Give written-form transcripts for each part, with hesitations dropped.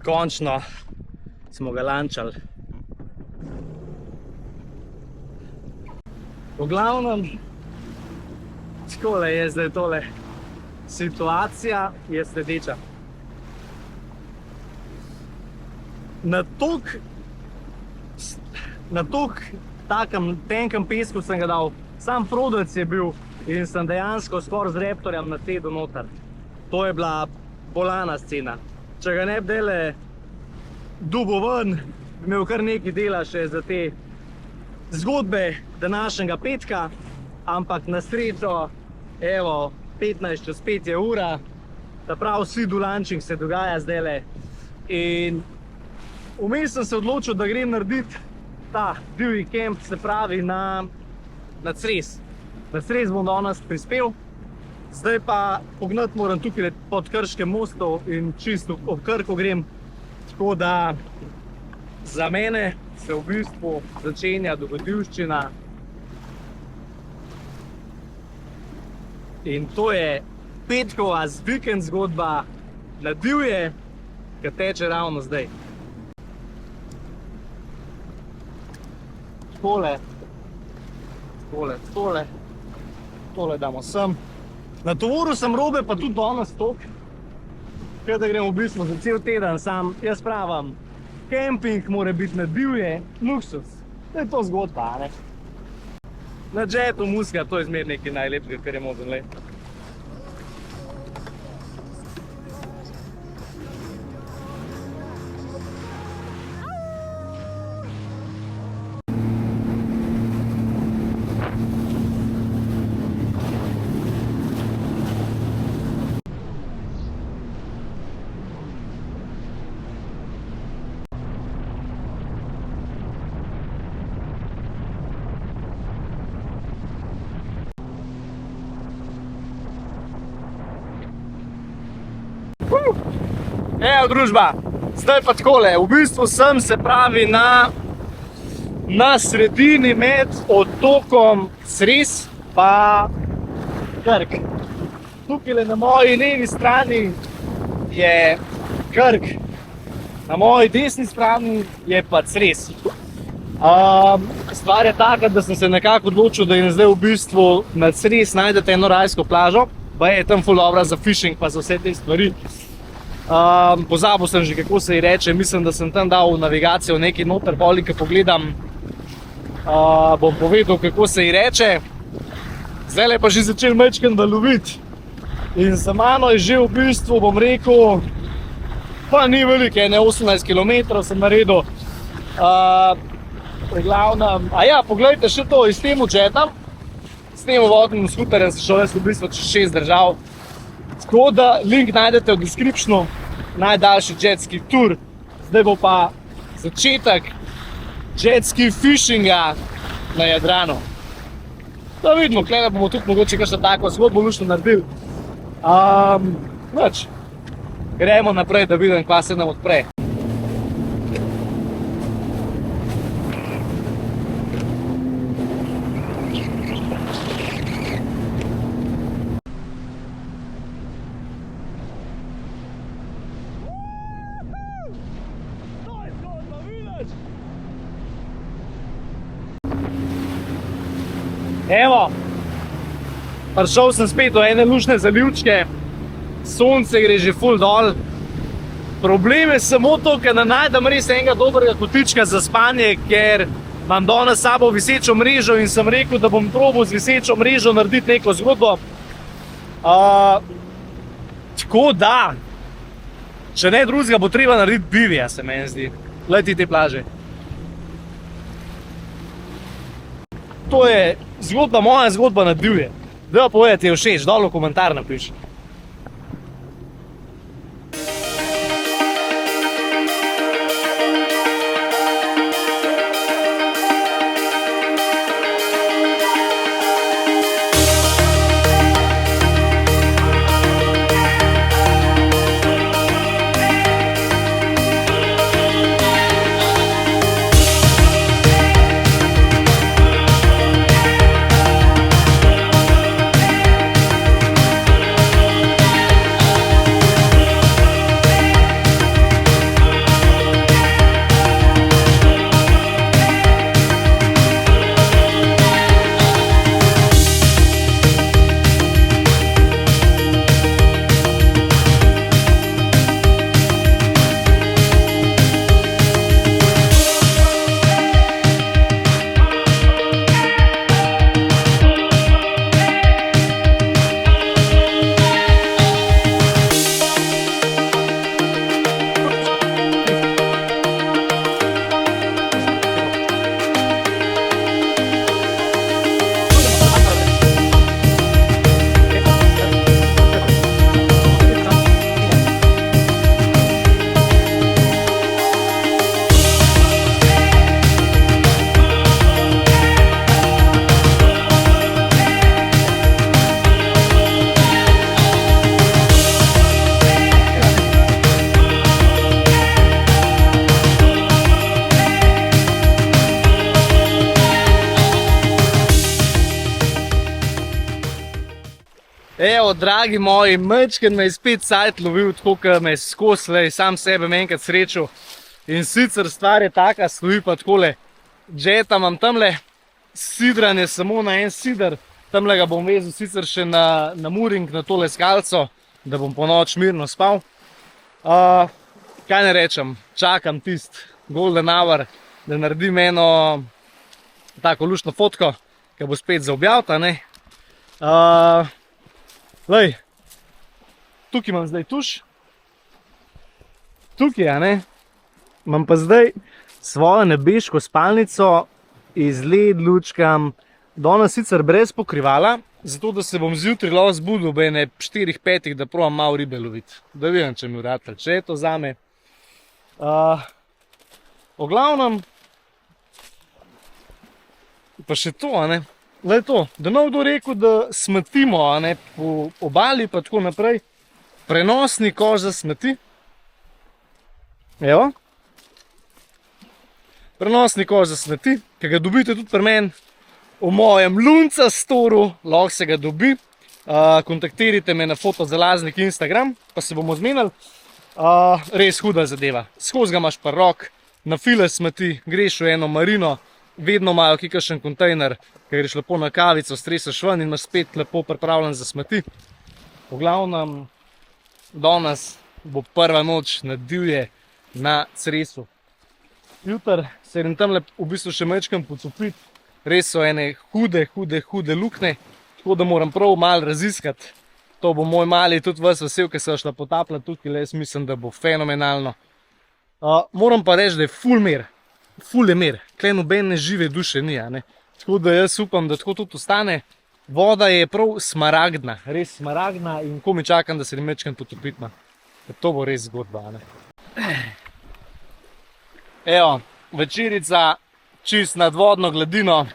končno smo ga lančali. V glavnem, takole je zdaj tole. Situacija je sledeča. Na takem tenkem pesku sem ga dal, sam prodec je bil in sem dejansko skoraj z Raptorjem nasedel noter. To je bila bolana scena. Če ga ne bi dele dubo ven, bi imel kar nekaj dela še za te zgodbe današnjega petka, ampak na srečo, evo, 15 čez 5 je ura, ta prav sweet lunching se dogaja zdajle. In vmes sem se odločil, da grem narediti ta divji kemp, se pravi na Cres. Na Cres bom danes prispel, zdaj pa pognati moram tukaj pod Krškem mostu in čisto ob Krko grem, tako da za mene se v bistvu začenja dogodivščina. In to je petkova vikend zgodba na divje, ki teče ravno zdaj. Tole damo sem. Na tovoru sem robe pa tudi danes toliko, kaj da grem v bistvu za cel teden sam. Jaz pravim, kemping mora biti na divje, luksus. To je to zgodba, ne? Na džetu muska, to je zmer nekaj najlepšega, kar je možno le. Evo družba, zdaj pa takole, v bistvu sem se pravi na sredini med otokom Cres pa Krk. Tukaj na moji levi strani je Krk, na moji desni strani je pa Cres. Stvar je taka, da sem se nekako odločil, da je zdaj v bistvu na Cres najdete eno rajsko plažo, pa je tam ful dobra za fishing pa za vse te stvari. Pozabil sem že, kako se ji reče, mislim, da sem tam dal v navigacijo nekaj noter, ko pogledam, bom povedal, kako se ji reče. Zdajle pa že začel majčkeno valoviti in za mano je že v bistvu, bom rekel, pa ni veliko, 18 km sem naredil. Glavnem, poglejte še to, s tem džetom, s tem vodnim skuterjem sem šel jaz v bistvu čez 6 držav. Tako da link najdete v descriptionu, najdaljši jetski tur. Zdaj bo pa začetek jetski fishinga na Jadranu. Da vidimo, tukaj bomo tudi mogoče kakšno tako zgodbo luštno naredili. Gremo naprej, da vidim, kva se nam odpre. Evo, prišel sem spet do ene luštne zalivčke, sonce gre že ful dol. Problem je samo to, ker ne najdem res enega dobrega kotička za spanje, ker imam danes s sabo visečo mrežo in sem rekel, da bom probal z visečo mrežo narediti neko zgodbo. Tako da, če ne drugega, bo treba narediti bivija, se meni zdi. Leti te plaže. To je moja zgodba na divje. Da pa povej, ti je všeč, dol v komentar napiši. dragi moji, majčkeno me je spet cajt lovil, tako kot me je skozi, sam sebe me enkrat srečal. In sicer stvar je taka, stoji pa takole, džeta imam tamle, sidranje samo na en sidr, tamle ga bom vezal sicer še na muring, na tole skalco, da bom po noč mirno spal. Kaj ne rečem, čakam tist golden hour, da naredim eno tako luštno fotko, ki bo spet za objavta, ne. Lej, tukaj imam zdaj tuš, tukaj, a ne, imam pa zdaj svojo nebeško spalnico iz led lučkam, danes sicer brez pokrivala, zato da se bom zjutraj lahko zbudil ob ene 4-5, da probam malo ribe loviti, da vidim, če mi vratelj, če je to zame. O glavnem, pa še to, a ne, da je to, da ne bo kdo rekel, da smetimo, a ne, po obali pa tako naprej, prenosni koš za smeti, evo, prenosni koš za smeti, ki ga dobite tudi pri meni v mojem Lunca storu, lahko se ga dobi, kontaktirajte me na Fotozalaznik Instagram, pa se bomo zmenili, res huda zadeva, skozi ga imaš pa rok, na file smeti, greš v eno marino, vedno imajo kakšen kontejner, ki greš lepo na kavico, streseš ven in imaš spet lepo pripravljen za smeti. V glavnem, danes bo prva noč na divje na Cresu. Jutri se idem tamle v bistvu še majčkeno potopiti, res so ene hude luknje, tako da moram prav malo raziskati. To bo moj mali tudi ves vesel, ki se je šla potapljati tukaj, jaz mislim, da bo fenomenalno. Moram pa reči, da je ful je mir, tukaj nobene žive duše ni, a ne. Tako da jaz upam, da tako tudi ostane. Voda je prav smaragdna, res smaragdna in komaj čakam, da se idem majčkeno potopiti. To bo res zgodba, a ne. Evo, večerica čist nad vodno gladino.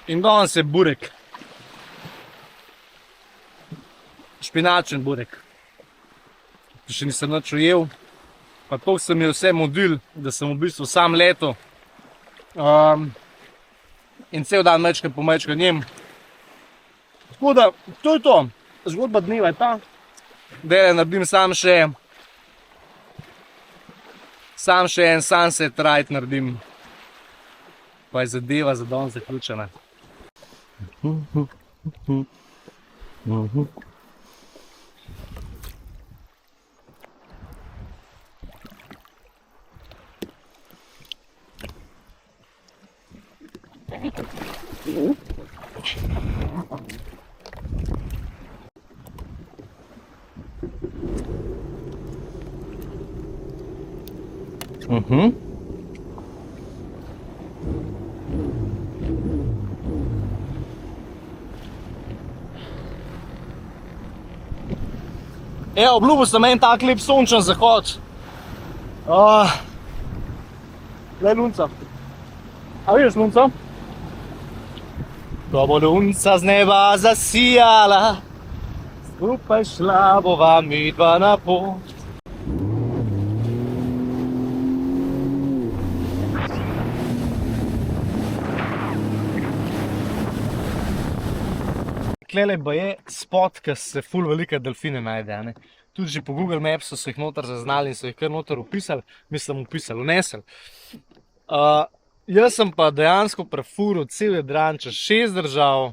In danes je burek. Špinačen burek. Še nisem nič ujel. Pa toliko se mi je vse modil, da sem v bistvu sam letel. In cel dan majčkeno po majčkeno jem. Tako da, to je to. Zgodba dneva je ta. Dele naredim sam še en sunset ride naredim. Pa je zadeva za danes zaključena. Evo, obljubil sem en tak lep sončen zahod. Glej lunca. A vidiš lunca? Ko bo lunca z neba zasijala, skupaj šla bova midva na pot. Tlele pa je spot, ki se ful velike delfine najde, a ne. Tudi že po Google Mapsu so jih noter zaznali in so jih kar noter upisali, vnesli. Jaz sem pa dejansko prefuril cel Jadran čez 6 držav,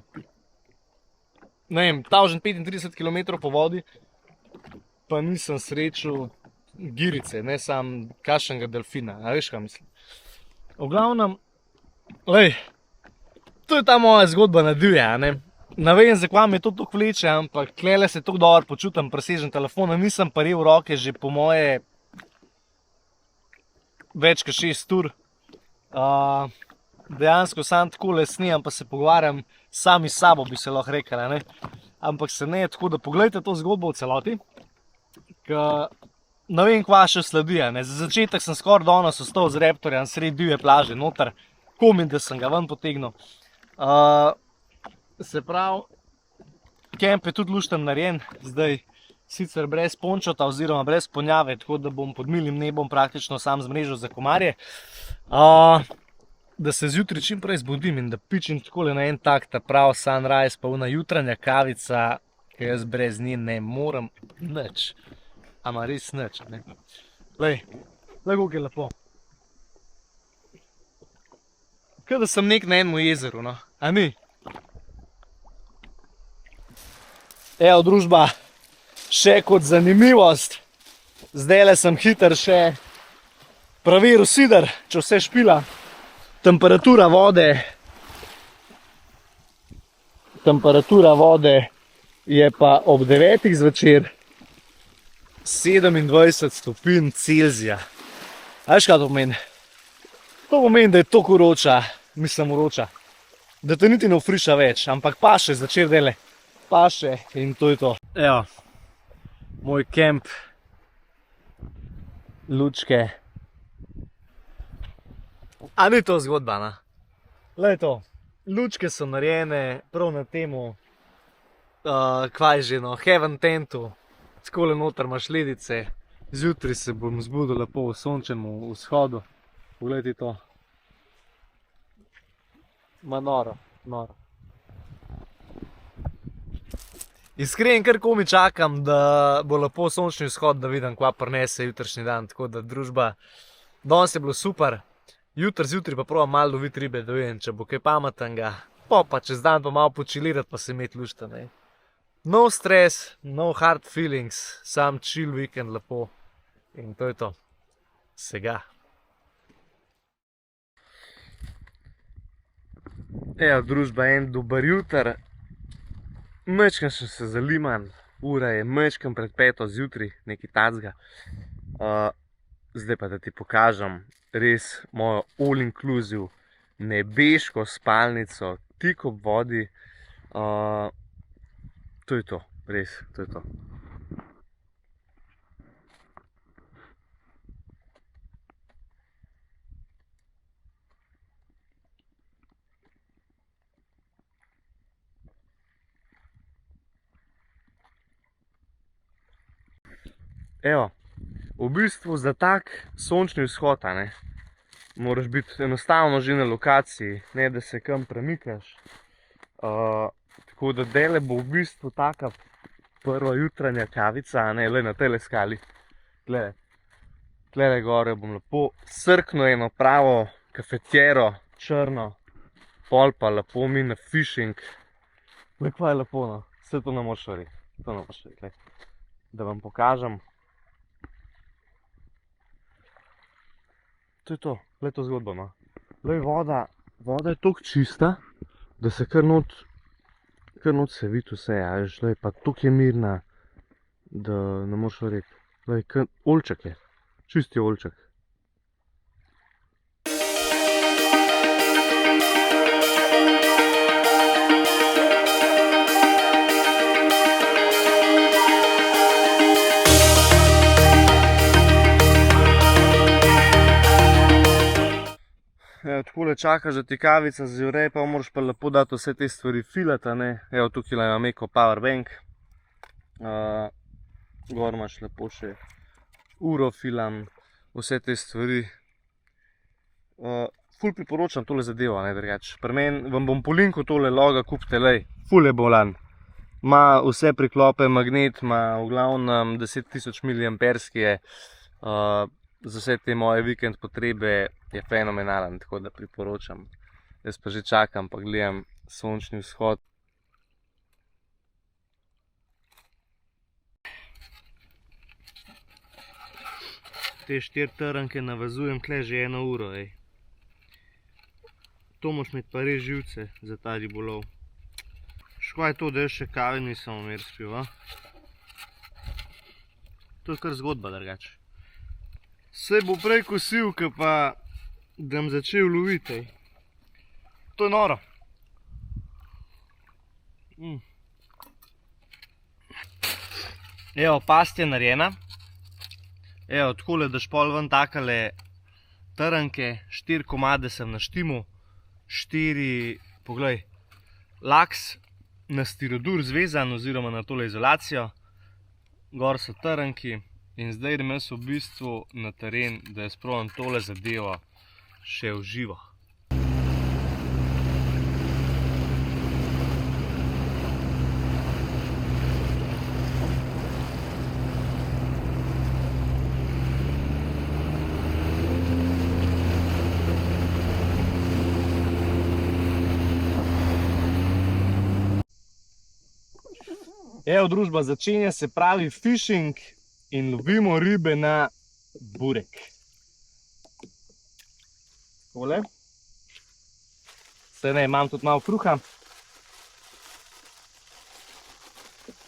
ne vem, 1035 km po vodi, pa nisem srečal girice, ne sam kakšnega delfina, a veš kaj mislim. V glavnem, lej, to je ta moja zgodba na divje, a ne. Ne vem, zakaj me to toliko vleče, ampak tlele se toliko dobro počutim, presežem telefona, nisem pa rel roke že po moje več kot 6 ur. Dejansko sam takole snemam, pa se pogovarjam sami s sabo, bi se lahko rekel, ne. Ampak se ne, tako da poglejte to zgodbo v celoti, ker ne vem, kva še sledi, ne. Za začetek sem skoraj danes ostal z Raptorjem sredi divje plaže noter, komaj da sem ga ven potegnil. Se pravi, kemp je tudi lušten narejen, zdaj sicer brez pončota oziroma brez ponjave, tako da bom pod milim nebom praktično sam z mrežo za komarje. Da se zjutraj čim prej zbudim in da pičim takole na en tak, ta prav sunrise, pa ona jutranja kavica, ki jaz brez nje ne morem nič. Ama res nič, ne. Glej, kako je lepo. Kaj da sem nek na enem jezeru, no, a ni? Evo, družba, še kot zanimivost, zdajle sem hiter še preveril sider, če vse špila. Temperatura vode je pa ob 9 zvečer 27 stopinj Celzija. A veš, kaj to pomeni? To pomeni, da je toliko vroča, da te niti ne ofriša več, ampak paše začer dele. Paše in to je to. Evo, moj kemp, lučke. A ni to zgodba, na? Glej to, lučke so narejene prav na temu, kvaj že no, heaven tentu. Takole noter imaš ledice, zjutraj se bom zbudil lepo v sončnem vzhodu. Poglejte to. Ma noro, noro. Iskren, kar komi čakam, da bo lepo sončni vzhod, da vidim, kva prinese jutrišnji dan. Tako da družba, danes je bilo super. Zjutraj pa provam malo loviti ribe, da vidim, če bo kaj pametnega. Pa čez dan pa malo počilirati, pa se imeti lušta, ne. No stress, no hard feelings, sam chill vikend lepo. In to je to. Sega. Evo, družba, en dober jutar. Mečkam še se zaliman, ura je mečkam pred 5 zjutraj, nekaj tacga. Zdaj pa da ti pokažem res mojo all inclusive nebeško spalnico, tik ob vodi. To je to, res, to je to. Evo, v bistvu za tak sončni vzhod, a ne, moraš biti enostavno že na lokaciji, ne da se kam premikaš. Tako da dele bo v bistvu taka prva jutranja kavica, a ne, le na tele skali. Glede, tlele gore bom lepo srknil eno pravo kafetjero, črno, pol pa lepo mi na fishing. Le kva je lepo, no, vse to ne moreš verjeti, to ne moreš verjeti, da vam pokažem. To je to, glej to zgodbo, no. Glej, voda je toliko čista, da se kar not se vidi vse, a veš, glej, pa toliko je mirna, da ne moreš verjeti. Glej, oljček je, čisti oljček. Evo, takole čakaš, da ti kavica zjure, pa moraš pa lepo dati vse te stvari filati, ne. Evo, tukaj imam eko powerbank. Gor imaš lepo še uro filam, vse te stvari. Ful priporočam tole zadevo, ne, drugače. Pri meni vam bom po linku tole loga kupite, lej, ful je bolan. Ma vse priklope, magnet, ma v glavnem 10.000 miliamperski je. Za vse te moje vikend potrebe je fenomenalen, tako da priporočam. Jaz pa že čakam, pa gledam sončni vzhod. Te 4 trnke navazujem tle že 1 uro, ej. To moraš imeti pa res živce za ta ribolov. Škoda je to, da jaz še kave nisem vmer spil, a? To je kar zgodba, drugače. Saj bo prej kosil, ke pa da bom začel loviti, ej. To je noro. Evo, past je narejena. Evo, takole daš pol ven takale trnke, 4 komade sem naštimal, 4, poglej, laks na stirodur zvezan oziroma na tole izolacijo. gor so trnki in zdaj idem jaz v bistvu na teren, da jaz probam tole zadevo še v živo. Evo družba, začenja se pravi fishing in lovimo ribe na burek. Tole. Se ne, imam tudi malo kruha.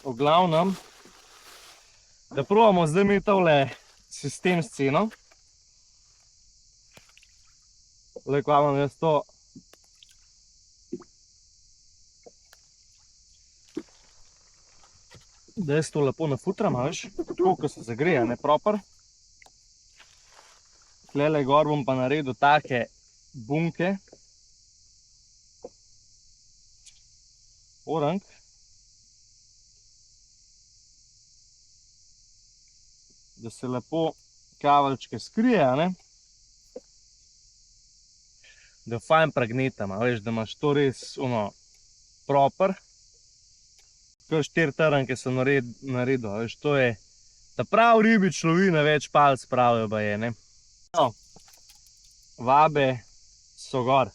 V glavnem, da probamo zdaj imeti tole sistem sceno. Zdaj, ko imam jaz to da jaz to lepo nafutram, veš, tako, ko se zagreje, ne, proper. Tlele gor bom pa naredil take bunke. Orang. Da se lepo kaveljčke skrije, ne. Da fajn pragnetam, veš, da imaš to res, proper. Kar 4 trnke sem naredil, veš, to je, da prav ribič lovi na več palc, pravijo baje, ne. No, vabe so gor.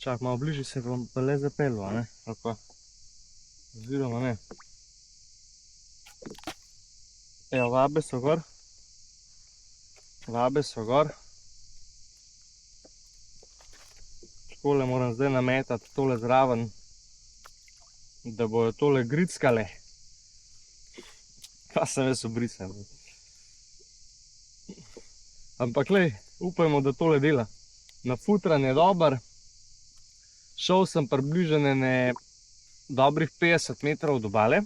Čak, malo bližje se bom pa le zapeljal, ne, ali pa, oziroma ne. Evo, vabe so gor. Vabe so gor. Tole moram zdaj nametati tole zraven, da bojo tole grickale. Pa sem jaz obrisan. Ampak lej, upajmo, da tole dela. Nafutran je dober. Šel sem približene dobrih 50 metrov od obale.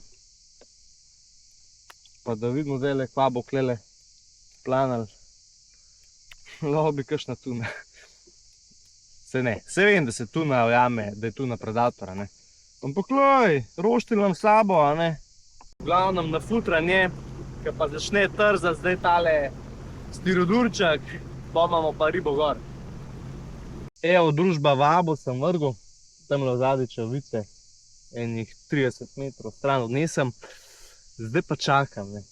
Pa da vidimo zdaj, kva bo klele planal. Lahko bi kakšna tuna. Se ne, se vem, da se tuna ujame, da je tuna predatora, ne. Ampak loj, roštilj imam sabo, a ne. V glavnem nafutran je, ko pa začne trzati zdaj tale stirodurček, pa imamo pa ribo gor. Evo, družba, vabo sem vrgel, tamle v zadnji črvice, enih 30 metrov stran odnesem. Zdaj pa čakam, ne.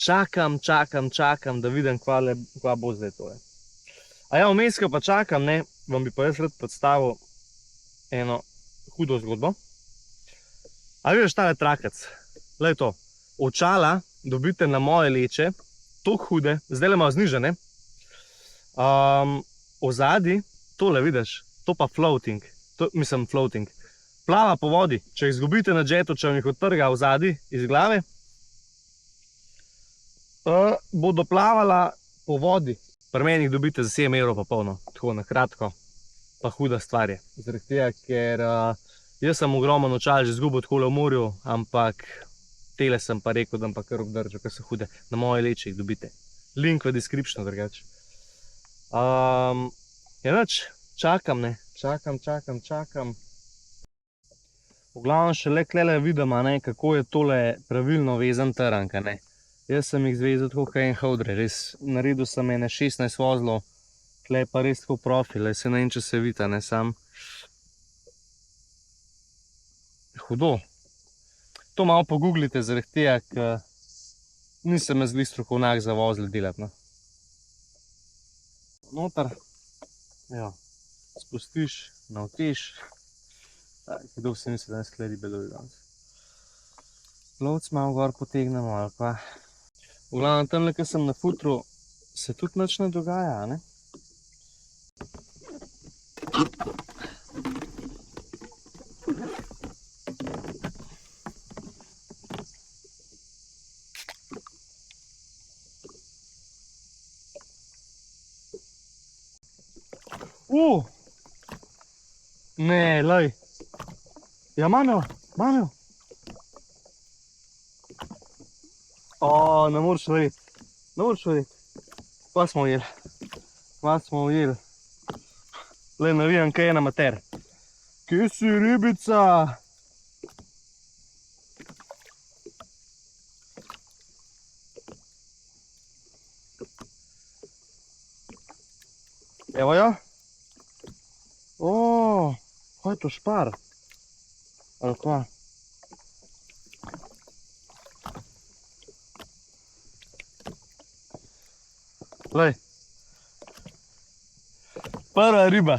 Čakam, da vidim, kva bo zdaj tole. A ja, vmes, ko pa čakam, ne, vam bi pa jaz rad predstavil eno hudo zgodbo. A vidiš tale trakac? Glej to, očala dobite na moje leče, toliko hude, zdajle malo znižane. Ozadji, tole vidiš, to pa floating, mislim floating, plava po vodi. Če jih izgubite na jetu, če vam jih odtrga ozadji iz glave, bodo plavala po vodi. Pri meni jih dobite za 7 evrov pa polno, tako na kratko, pa huda stvar je. Zaradi tega, ker jaz sem ogromen očal že izgubil takole v morju, ampak tele sem pa rekel, da pa kar obdržal, ker so hude. Na moje leče jih dobite. Link v descriptionu drugače. Ja nič, čakam, ne, čakam. V glavnem šele klele vidim, ne, kako je tole pravilno vezan trnk, ne. Jaz sem jih zvezal tako kot en hodre, res naredil sem ene 16 vozlov, tle pa res tako profil, se ne vem, če se vidi, ne, sam. Hudo. To malo pogooglite zaradi tega, ker nisem jaz glih strokovnjak za vozle delati, no. Noter, evo, spustiš, navtiš. Kdo si misli, da ne skle ribe dobi danes. Lovc malo gor potegnemo, ali pa. V glavnem, tamle, ko sem na futru, se tudi nič ne dogaja, ne? Ne, lej. Ja, imam jo. Ne moreš verjeti. Kva smo ujeli. Lej, navijam, kaj je en amater. Kje si, ribica? Evo jo. O, kaj je to, špar? Ali kva? Glej. Prva riba.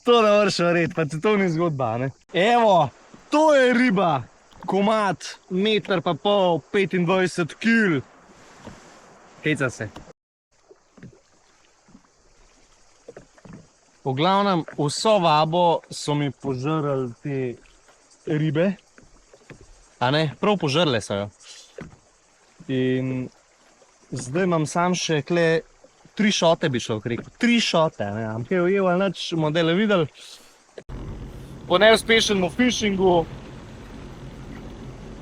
To ne moreš verjeti, pa ti to ni zgodba, ne? Evo, to je riba. Komad, meter pa pol, 25 kil. Heca se. V glavnem, vso vabo so mi požrli te ribe. A ne, prav požrle so jo. In zdaj imam sam še kle 3 šote, bi šel rekel. 3 šote, ne vem, kaj je ujel ali nič, modele videli. Po neuspešenemu fishingu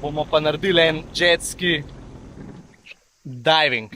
bomo pa naredili en jetski diving.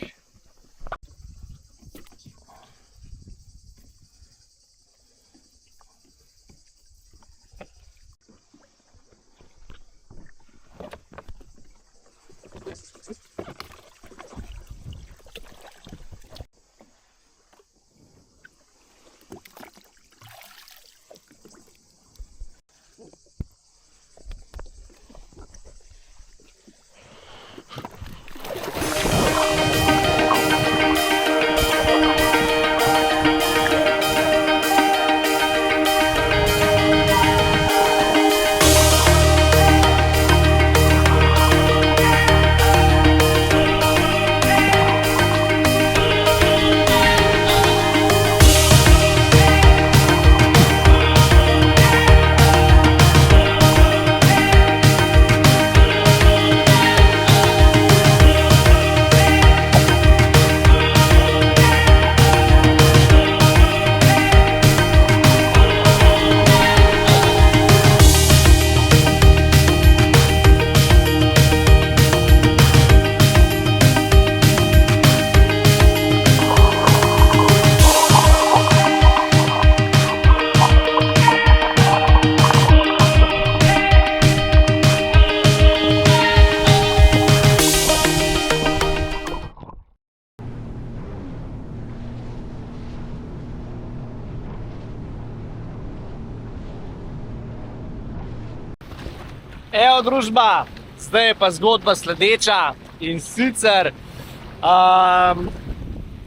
Evo družba, zdaj je pa zgodba sledeča in sicer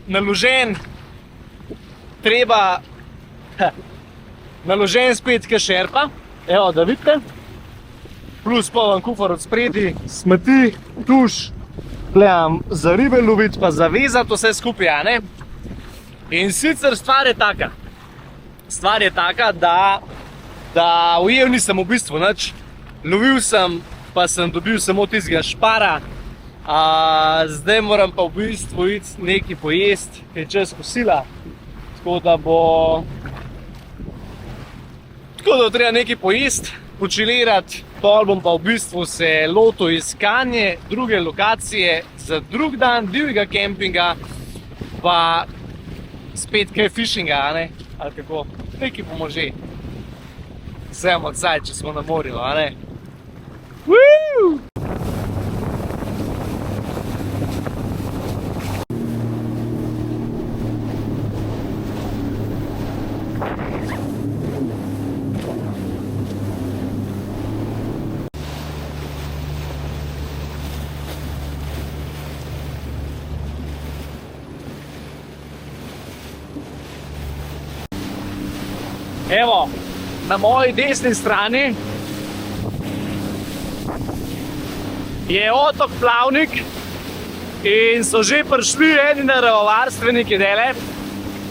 naložen treba, naložen spet kašerpa, evo da vidite, plus poln kufer od spredi, smeti, tuš, gledam za ribe loviti pa zavezati vse skupaj, a ne? In sicer stvar je taka, da ujel nisem v bistvu nič. Lovil sem, pa sem dobil samo tistega špara. Zdaj moram pa v bistvu iti nekaj pojesti, ker je čas kosila. Tako da bo treba nekaj pojesti, počilirati. Pol bom pa v bistvu se lotil iskanje druge lokacije za drug dan divjega kempinga, pa spet kaj fishinga, a ne? Ali kako? Nekaj bomo že. Vsem odsaj, če smo na morju, a ne? Woo! Evo, na moji desni strani je otok Plavnik in so že prišli eni naravovarstveniki dele,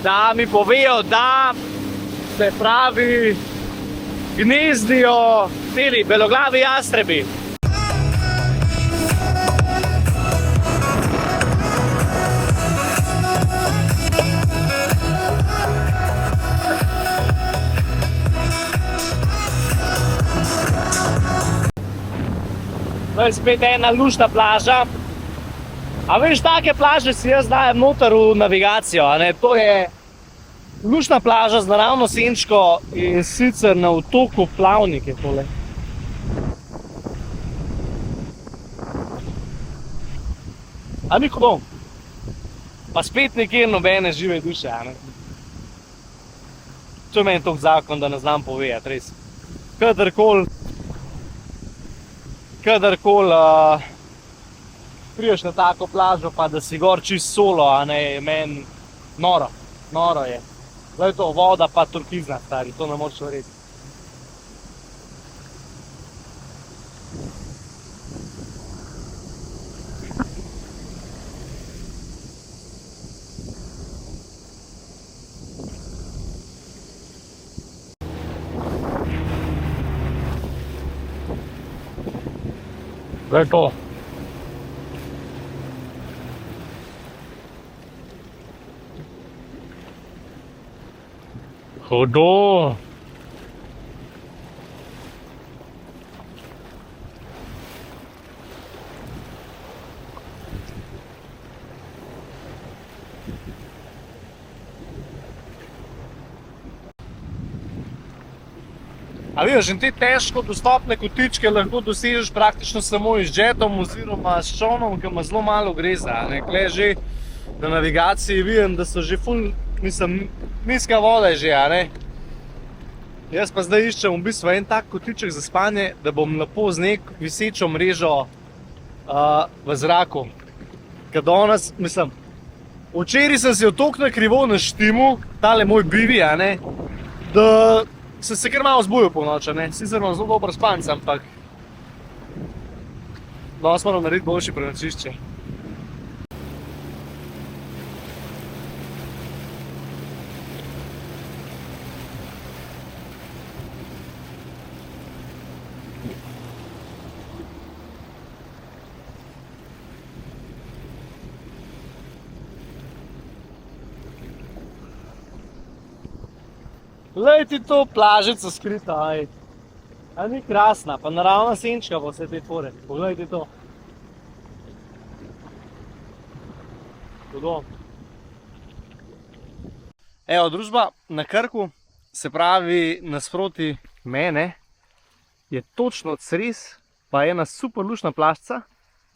da mi povejo, da se pravi gnezdijo teli beloglavi jastrebi. To je spet ena luštna plaža. A veš, take plaže si jaz dajem noter v navigacijo, a ne? To je luštna plaža z naravno senčko in sicer na otoku Plavnik je tole. A ni hudo? Pa spet nekje nobene žive duše, a ne. To je meni tok zakon, da ne znam povedati, res. Kadarkoli priješ na tako plažo, pa da si gor čist solo, a ne, je meni noro je. Glej to, voda pa turkizna, stari, to ne moreš verjeti. Glej to. Hudo. A vidiš, in te težko dostopne kotičke lahko dosežeš praktično samo z jetom oziroma s čolnom, ki ima zelo malo greza. Glej že na navigaciji vidim, da so že ful, mislim, nizka voda je že, a ne. Jaz pa zdaj iščem v bistvu en tak kotiček za spanje, da bom lepo z neko visečo mrežo v zraku. Ker danes, mislim, včeraj sem si jo toliko na krivo naštimal, tale moj bivi, a ne, da sem se kar malo zbudil po noč, ne. Sicer imam zelo dober spanc, ampak danes moram narediti boljše prenočišče. Glej ti to plažico skrita, aj. A ni krasna, pa naravna senčka bo vse te fore. Poglej ti to. Hudo. Evo, družba na Krku, se pravi nasproti mene, je točno Cres, pa ena super luštna plažca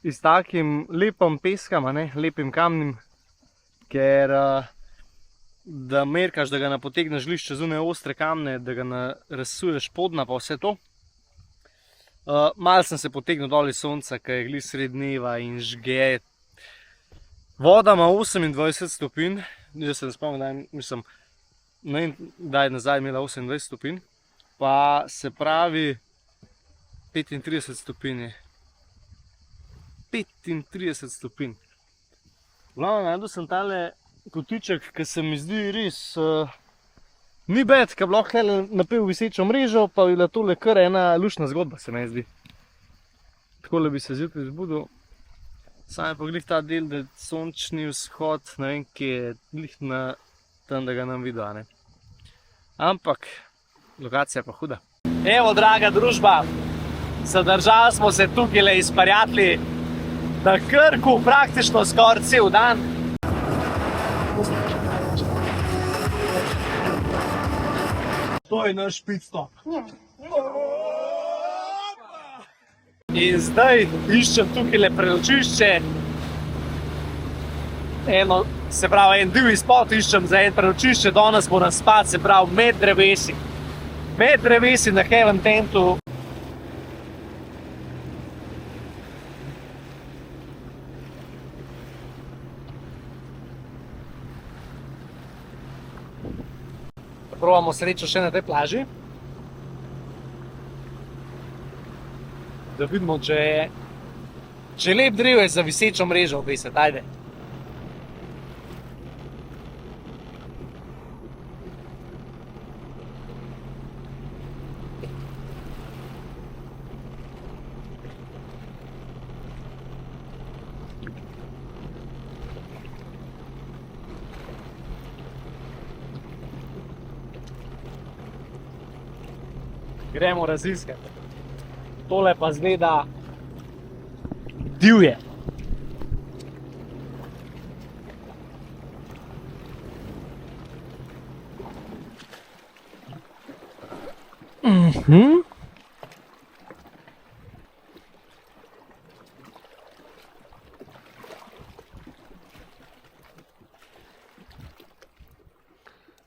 s takim lepim peskam, lepim kamnim, ker da merkaš, da ga napotegneš gliš čez one ostre kamne, da ga razsuješ podna pa vse to. Malo sem se potegnil dol iz sonca, ker je gliš sred dneva in žge. Voda ima 28 stopinj, jaz sem spomnil, mislim, ne vem, kdaj nazaj imela 28 stopinj, pa se pravi 35 stopinj. 35 stopinj. Glavno, najdel sem tale kotiček, ki se mi zdi res ni bed, ki bi lahko napel visečo mrežo, pa je bila tole kar ena luštna zgodba, se meni zdi. Takole bi se zjutraj zbudil. Sam je pa glih ta del, da je sončni vzhod, ne vem, kje je glih na tam, da ga nam videl, a ne. Ampak lokacija pa huda. Evo, draga družba, zadržali smo se tukaj izparjatli na Krku praktično skoraj cel dan. To je naš pit stop. In zdaj iščem tukaj prenočišče. Eno, se pravi, en divji spot iščem za en prenočišče, danes moram spati, se pravi, med drevesi. Med drevesi na Heaven Tentu. Probamo srečo še na tej plaži. Da vidimo, če je lep drevec za visečo mrežo obesiti, ajde. Gremo raziskati. Tole pa zgleda divje.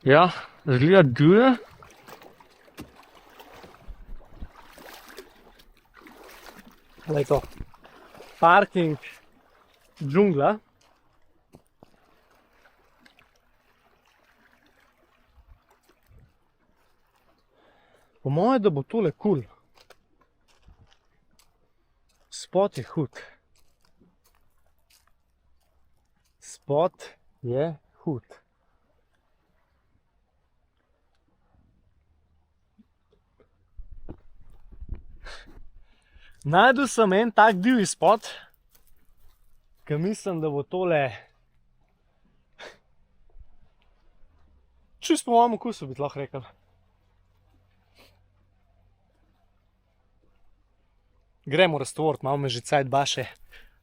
Ja, zgleda divje. Glej to. Parking džungla. Po moje, da bo tole kul. Spot je hud. Spot je hud. Najdel sem en tak divji spot, ker mislim, da bo tole čisto po mojem okusu, bi lahko rekel. Gremo raztvorit, malo me že cajt baše,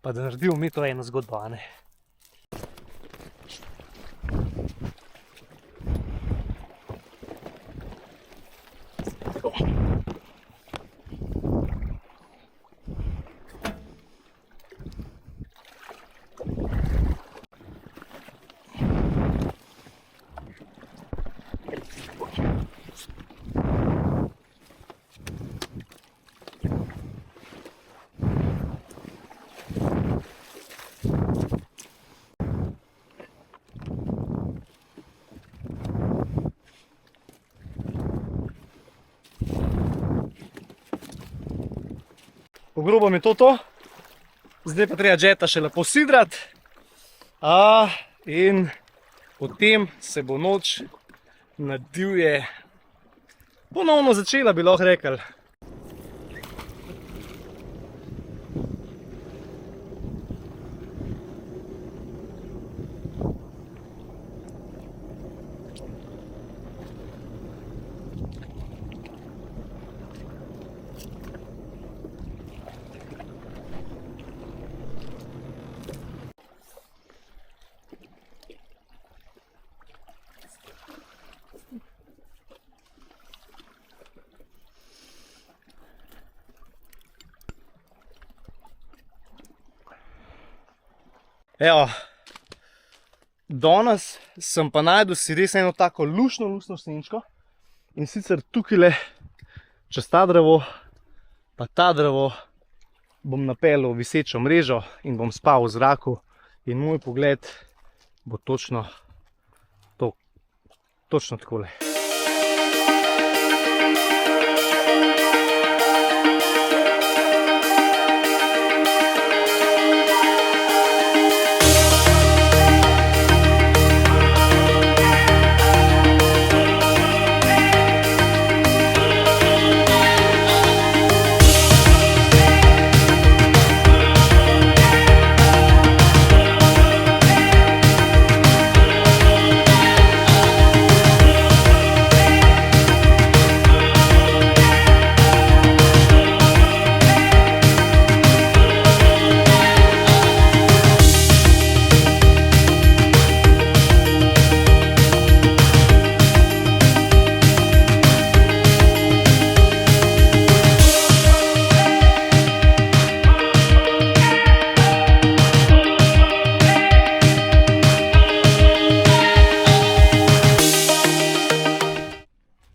pa da naredimo mi to eno zgodbo, a ne? Po grobem je to. Zdaj pa treba džeta še lepo sidrati. In potem se bo noč na divje ponovno začela, bi lahko rekli. Evo, danes sem pa najdel si res eno tako luštno senčko in sicer tukajle čez ta drevo, pa ta drevo bom napeljal visečo mrežo in bom spal v zraku in moj pogled bo točno takole.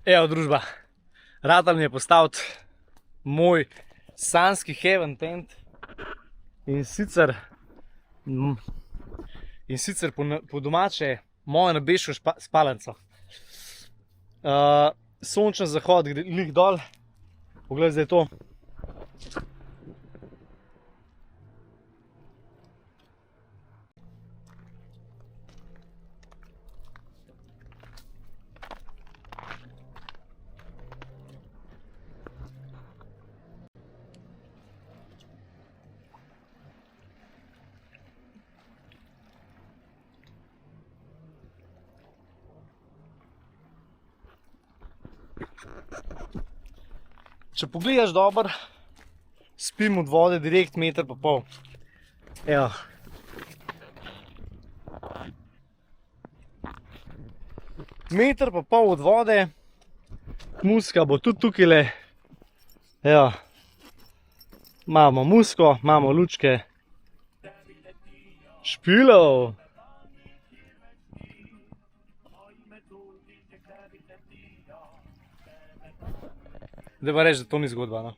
Evo, družba, ratal mi je postaviti moj sanjski heaven tent in sicer po domače mojo nebeško spalnico. Sončen zahod gre lik dol, poglej zdaj to. Če pogledaš dobro, spim od vode direkt 1,5 metra. Evo. Meter pa pol od vode, muska bo tudi tukajle. Evo. Imamo musko, imamo lučke. Špilov. Zdaj pa reči, da to ni zgodba, no.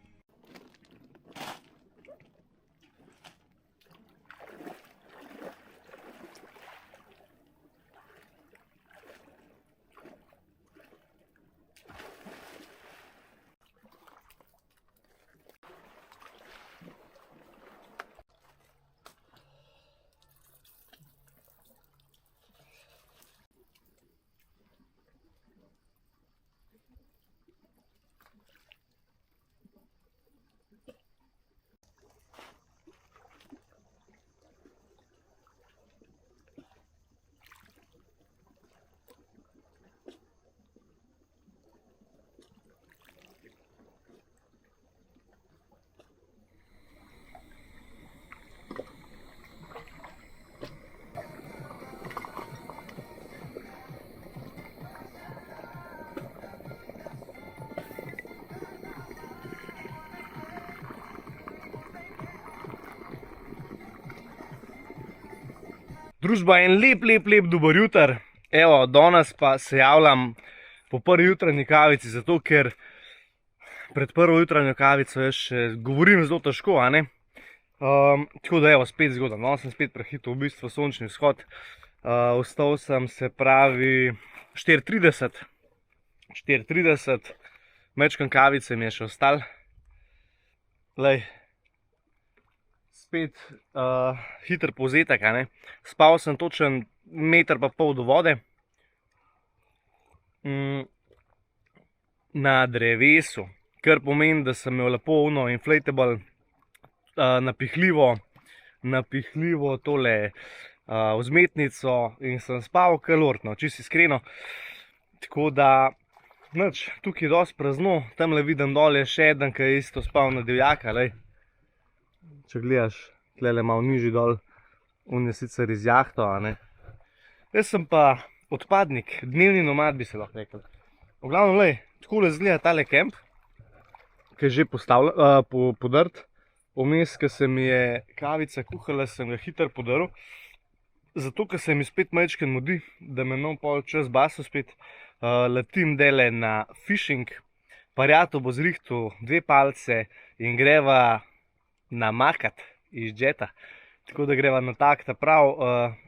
Družba, en lep dober jutar. Evo, danes pa se javljam po prvi jutranji kavici, zato ker pred prvo jutranjo kavico jaz še govorim zelo težko, a ne? Tako da evo, spet zgodam. Danes sem spet prehitel v bistvu sončni vzhod. Vstal sem, se pravi, 4:30. 4:30. Mečkan kavice mi je še ostal. Lej. Spet hiter povzetek, a ne. Spal sem točen 1,5 metra do vode. Na drevesu, kar pomeni, da sem imel lepo ono inflatable, napihljivo tole vzmetnico in sem spal kar lortno, čisto iskreno. Tako da, nič, tukaj je dosti prazno, tamle vidim dol je še eden, ki je isto spal na divjaka, lej. Če gledaš, tlele malo nižji dol, on je sicer iz jahto, a ne. Jaz sem pa odpadnik, dnevni nomad bi se lahko rekel. V glavnem, lej, takole izgleda tale kemp, ki je že podrt. Vmes, ko se mi je kavica kuhala, sem ga hitro podrl. Zato, ker se mi spet majčken mudi, da me no pol čas baso spet. Letim dele na fishing, Parjato bo zrihtal 2 palce in greva namakat iz džeta. Tako da greva na tak ta prav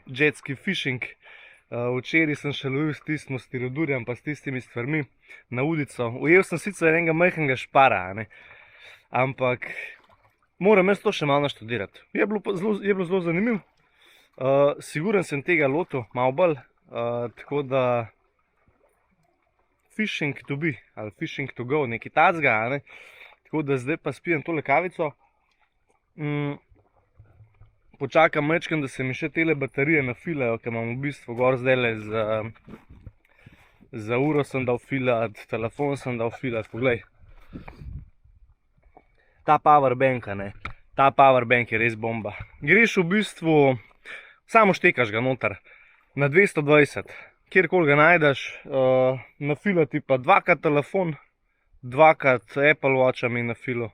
džetski fishing. Včeraj sem še lovil s tistim stirodurjem pa s tistimi stvarmi na udico. Ujel sem sicer enega majhnega špara, ne? Ampak moram jaz to še malo naštudirati. Je bilo zelo zanimivo. Siguren sem tega lotil, malo bolj. Tako da fishing to be, ali fishing to go, nekaj tacga, a ne? Tako da zdaj pa spijem tole kavico. Počakam majčkeno, da se mi še tele baterije nafilajo, ker imam v bistvu gor zdajle za uro sem dal filat, telefon sem dal filat, poglej. Ta powerbank, ne, ta powerbank je res bomba. Greš v bistvu, samo štekaš ga noter, na 220, kjerkoli ga najdeš, nafilati pa 2x telefon, 2x Apple Watcha mi nafilo.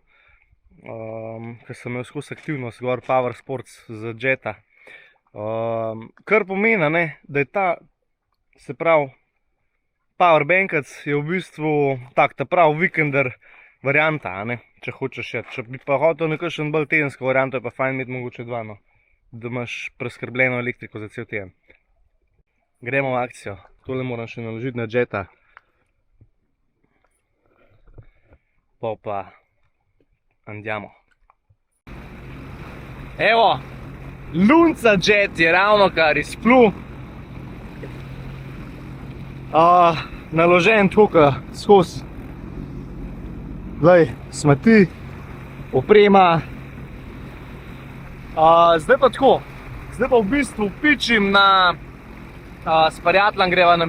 Ker sem imel skozi aktivnost, gor Power Sports z džeta. Kar pomeni, ne, da je ta, se pravi, powerbankac je v bistvu tak, ta prav vikender varianta, ne, če hočeš še. Če bi pa hotel nekakšen bolj tedensko varianto, je pa fajn imeti mogoče 2, no, da imaš preskrbljeno elektriko za cel teden. Gremo v akcijo, tole moram še naložiti na džeta. Pa andiamo. Evo, lunca džet je ravno kar izplul. Naložen tako skozi. Glej, smeti, oprema. Zdaj pa tako, zdaj pa v bistvu pičim na s Parjatlom greva na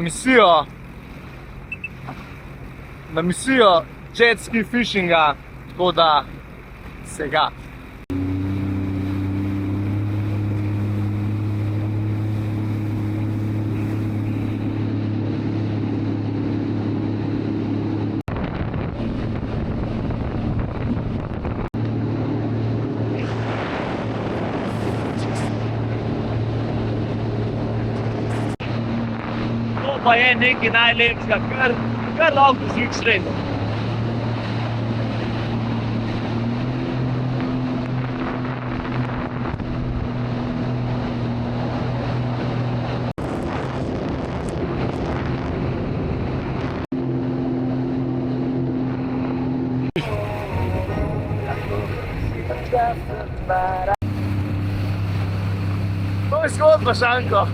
misijo jetski fishinga, tako da se ga. pa je nekaj najlepšega, kar lahko doživiš sredo. To je zgodba, Šanko.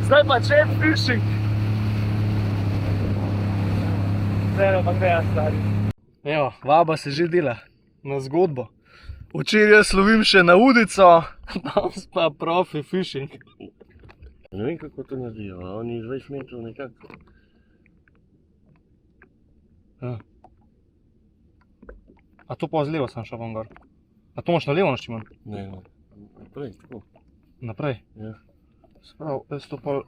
Zdaj pa čep fishing. Zdaj pa greja, stari. Evo, vaba se že dela na zgodbo. Včeraj jaz lovim še na udico, danes pa profi fishing. Ne vem, kako to naredijo, a oni 20 metrov nekako. Ja. A to pa z levo sem šel vam gor? A to imaš na levo naštiman? Ne, naprej, tako. Naprej? Ja. Sprav, jaz to pa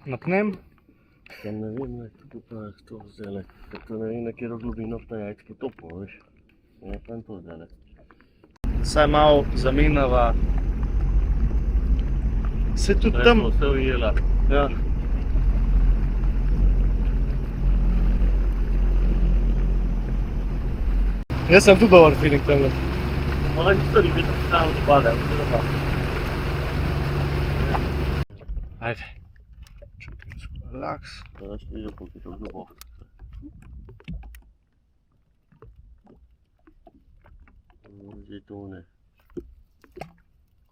napnem. Tam ne vem, kako pa to zdaj, ker to ne vem, na kjero globino pa jajc potopil, veš. Ja, pa to zdaj. Saj malo zamenjava. Se tudi tam... Vse ujela. Ja. Jaz sem tudi dober feeling tamle. Ona niso ribe, da se tam odpadajo, vse da. Ajde. Relaks. Da še vidim, koliko je to globoko. Že to ne.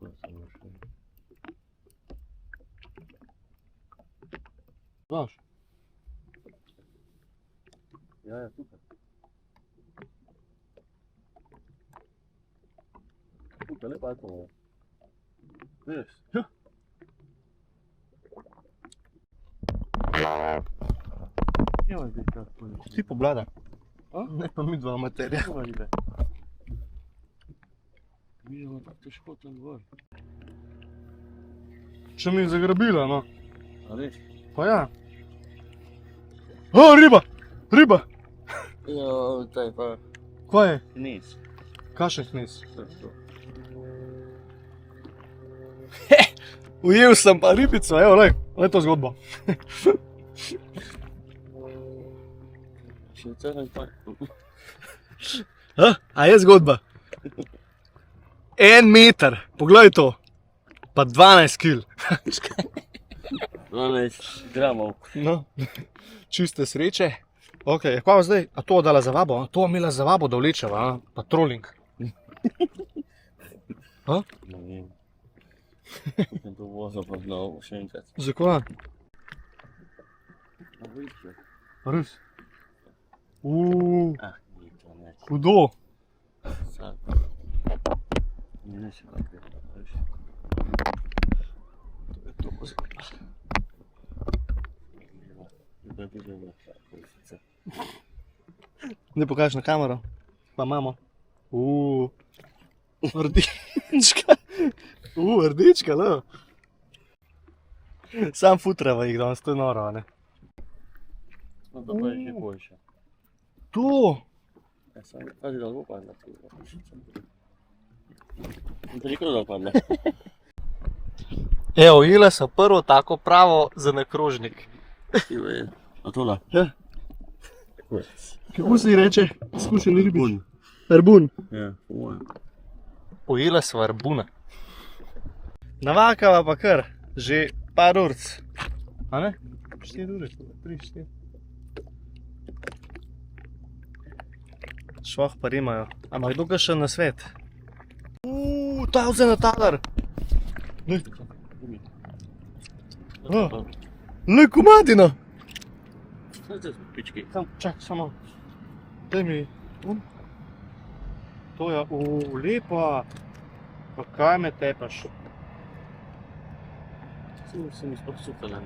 Tako sem našel. Znaš? Ja, super. Super, lepa je to. Veš? Ja. Kje imaš zdaj kako? Ti poblada. A? Ne pa mi dva amaterja. Kje imaš ribe? Mi imamo tako težko tam gor. Če mi je zagrabila, no. A veš? Pa ja. O, riba! Riba! Ja, taj pa Kaj je? knis. Kašen knis? To je to. Ujel sem pa ribico, evo, lej to zgodbo. Še včeraj pa. A je zgodba? 1 meter, poglej to. Pa 12 kil. 12 gramov. No, čiste sreče. Ok, kaj pa zdaj? A to dala za vabo? To imela za vabo, da vlečeva, pa trolling. Ne vem. Sem to vozil pa znal še enkrat. Zakaj? A veš? Res? Ni to ne. Hudo. Sad. Ne še kako, veš. To je to zgodba. Da bi bilo tako sicer. Ne pokažeš na kamero, pa imamo. Rdička. Rdička, no. Sam futrava jih danes, to je noro, ne? No, to pa je še boljše. To! Ja, sam pazi, da bo padla. In toliko da padla. Evo, ujela so prvo tako pravo za nakrožnik. A tola? Ja. Tako je. Kako se ji reče? Skušeni ribič? Arbun. Arbun. Ja, po mojem. Ujela sva arbuna. Navakava pa kar, že par urc. A ne? 4 ure, 3, 4. Švoh pa rimajo. Ampak kdo še na svet? Ta vze na talar. Lej komadina. Zdaj smo pički. Čak, samo. Daj mi. To je, lepa. Pa kaj me tepaš? Se mi sploh supala.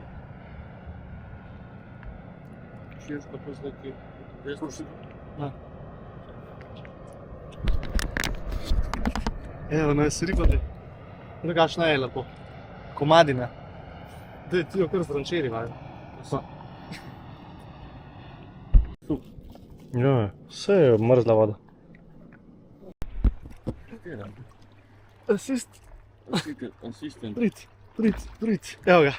Čuješ pa to zdaj ki? Desno si? Evo, naj se ribate. Drugačna je lepo. Komadina. Daj, ti jo kar zrančeri, vajo. Ja, vse je mrzla voda. Katera? Assist. Assistent. Prid. Evo ga.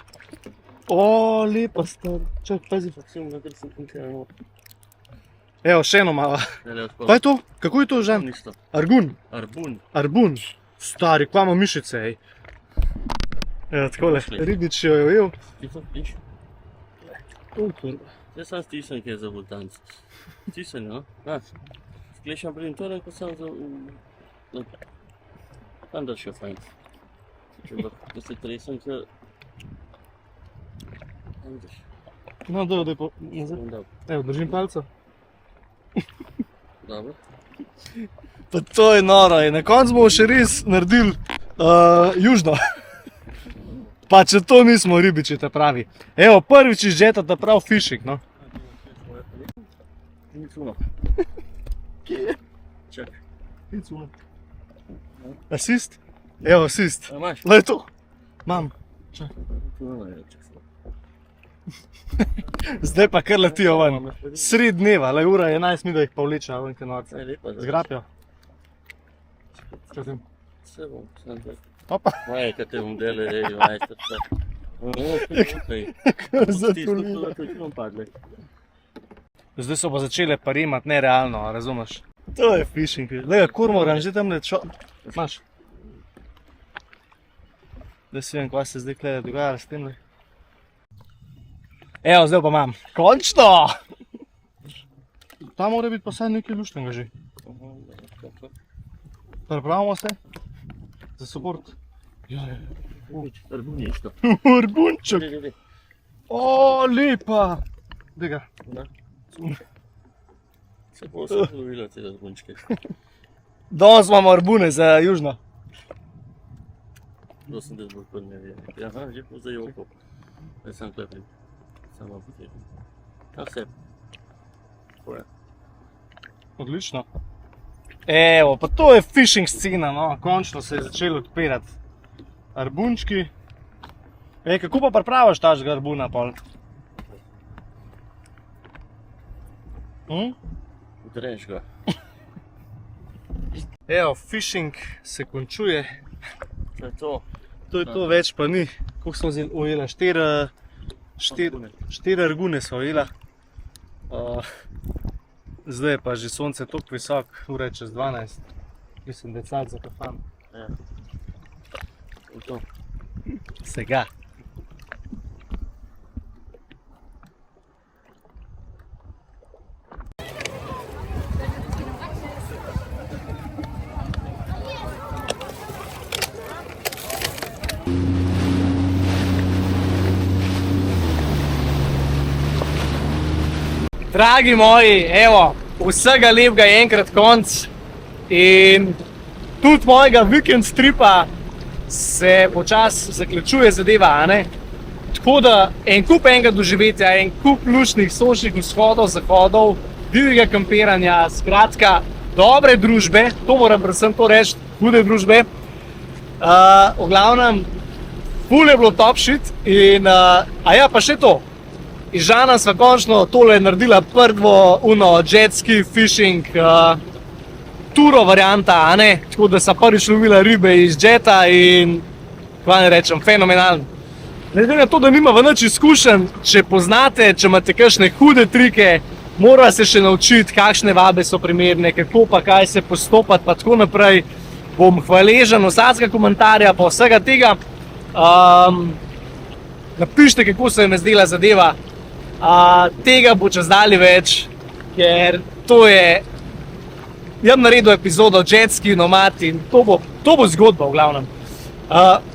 O, lepa stvar. Čak, pazi. Sem ga, ker sem končal. Evo, še eno malo. Kaj je to? Kako je to, Žan? Nisto. Argun. Arbun. Arbun. Stari, kva ima mišice, ej. Evo, takole. Ribič jo je ujel. Ti to piš? O, kurva. Zdaj sam stisnem, ki je za voltanc. Stisnem, no? Na. Sklešam pred torej, ko sem za... Tam da še fajn. Da se tresem, ker... No, da je po... Evo, držim palco. Dobro. Pa to je noro, na koncu bomo še res naredili južno. Pa če to nismo ribiči ta pravi. Evo, prvič iz džeta ta prav fishing, no. Ni cuno. Kje je? Čak. Ni cuno. Asist? Evo, asist. A imaš? Lej to. Mam. Cuno je, čak. Zdaj pa kar letijo ven. Sred dneva, le ura je 11 minut, da jih pa vlečejo ven kanorce. Lepa. Zgrapijo. Čakaj. Se bom, sem tak. Opa. Aj, kad te bom dele, ej, majster, tak. Zatulila. Zdaj so pa začele parimati nerealno, razumeš? To je fishing. Lega, kormoran, že tam čo... Imaš? Da si vem, kva se zdaj klede dogajalo s tem. Evo, zdaj pa imam. Končno! Tam mora biti pa saj nekaj luštnega že. Pripravimo se za support. Arbuničko. Arbunček! O, lepa! Daj ga. Se bo se lovila te arbunčke. Danes imamo arbune za južno. To sem da zbog kod ne vije. Aha, že po za joko. Da sam klepim. Samo potežem. Tako se. Tako je. Odlično. Evo, pa to je fishing scena, no. Končno se je začelo odpirati. Arbunčki. Ej, kako pa pripravaš tažega arbuna, pol? Udreš ga. Evo, fishing se končuje. To je to. To je to, več pa ni. Koliko smo zdaj ujela? 4 argune smo ujela. Zdaj je pa že sonce toliko visok, ura je čez 12. Mislim, da je cajt za kafan. Ja. In to. Sega. Dragi moji, evo, vsega lepega je enkrat konc in tudi mojega vikend stripa se počasi zaključuje zadeva, a ne? Tako da en kup enega doživetja, en kup luštnih sočnih vzhodov, zahodov, divjega kampiranja, skratka, dobre družbe, to moram predvsem to reči, hude družbe. V glavnem, ful je bilo top shit in, a ja, pa še to. Iz Žana sva končno tole naredila prvo jetski fishing turo varianta, a ne? Tako da sva prvič lovila ribe iz jeta in, kva ne rečem, fenomenalno. Glede na to, da nimava nič izkušenj, če poznate, če imate kakšne hude trike, mora se še naučiti, kakšne vabe so primerne, kako pa kaj se postopati, pa tako naprej. Bom hvaležen vsakega komentarja pa vsega tega. Napišite, kako se me zdela zadeva. Tega bo čez dalje več, ker to je... Jem naredil epizodo Jetski nomad in to bo zgodba v glavnem.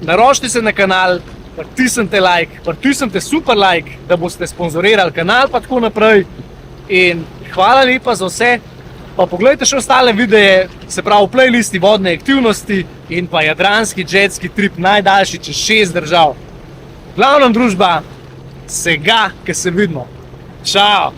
Naročite se na kanal, pritisnite like, pritisnite super like, da boste sponzorirali kanal pa tako naprej. In hvala lepa za vse. Pa pogledajte še ostale videe, se pravi v playlisti vodne aktivnosti in pa jadranski jetski trip najdaljši čez 6 držav. V glavnem družba, sega, ke se vidimo. Čao!